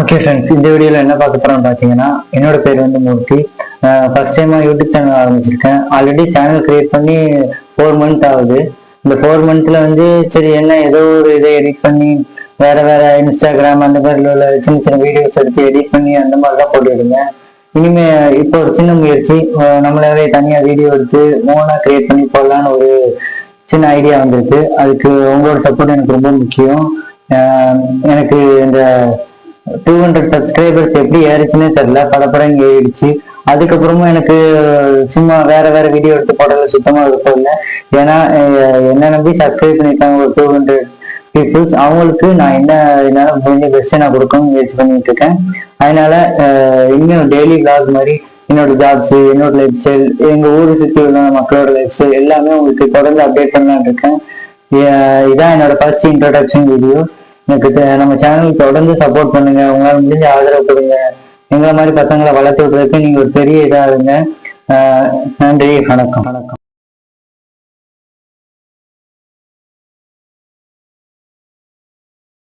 Okay friends, இந்த வீடியோவில் என்ன பார்க்க போகிறோம்னு பார்த்தீங்கன்னா, என்னோட பேர் வந்து மூர்த்தி. ஃபர்ஸ்ட் டைமாக யூடியூப் சேனல் ஆரம்பிச்சிருக்கேன். ஆல்ரெடி சேனல் கிரியேட் பண்ணி 4 மந்த் ஆகுது. இந்த 4 மந்த்தில் வந்து சரி என்ன ஏதோ ஒரு இதை எடிட் பண்ணி வேற இன்ஸ்டாகிராம் அந்த மாதிரி உள்ள சின்ன சின்ன வீடியோஸ் எடுத்து எடிட் பண்ணி அந்த மாதிரிலாம் போட்டுருந்தேன். இனிமே இப்போ ஒரு சின்ன முயற்சி, நம்மளாவே தனியாக வீடியோ எடுத்து ஓனாக கிரியேட் பண்ணி போடலான்னு ஒரு சின்ன ஐடியா வந்திருக்கு. அதுக்கு உங்களோட சப்போர்ட் எனக்கு ரொம்ப முக்கியம். எனக்கு இந்த 200 சப்ஸ்கிரைபர்ஸ் எப்படி ஏறிச்சுன்னே தெரியல, படப்படம் ஏறிடுச்சு. அதுக்கப்புறமும் எனக்கு சும்மா வேற வீடியோ எடுத்து போடல சுத்தமா விருப்பம் இல்லை. ஏன்னா என்ன நம்பி சப்ஸ்கிரைப் பண்ணியிருக்காங்க ஒரு 200 பீப்புள்ஸ். அவங்களுக்கு நான் என்னால முடிஞ்ச பெஸ்ட்டை நான் கொடுக்கணும்னு முயற்சி பண்ணிட்டு இருக்கேன். அதனால இன்னும் டெய்லி விளாக் மாதிரி என்னோட ஜாப்ஸ், என்னோட லைஃப் ஸ்டைல், எங்க ஊரை சுற்றி உள்ள மக்களோட லைஃப் ஸ்டைல் எல்லாமே உங்களுக்கு தொடர்ந்து அப்டேட் பண்ணலான்னு இருக்கேன். இதான் என்னோட ஃபர்ஸ்ட் இன்ட்ரோடக்ஷன் வீடியோ. எனக்கு நம்ம சேனல் தொடர்ந்து சப்போர்ட் பண்ணுங்க, உங்களால முடிஞ்ச ஆதரவு கொடுங்க. எங்களை மாதிரி பசங்களை வளர்த்து விடுறதுக்கு நீங்க ஒரு பெரிய இதா இருங்க. நன்றி, வணக்கம்.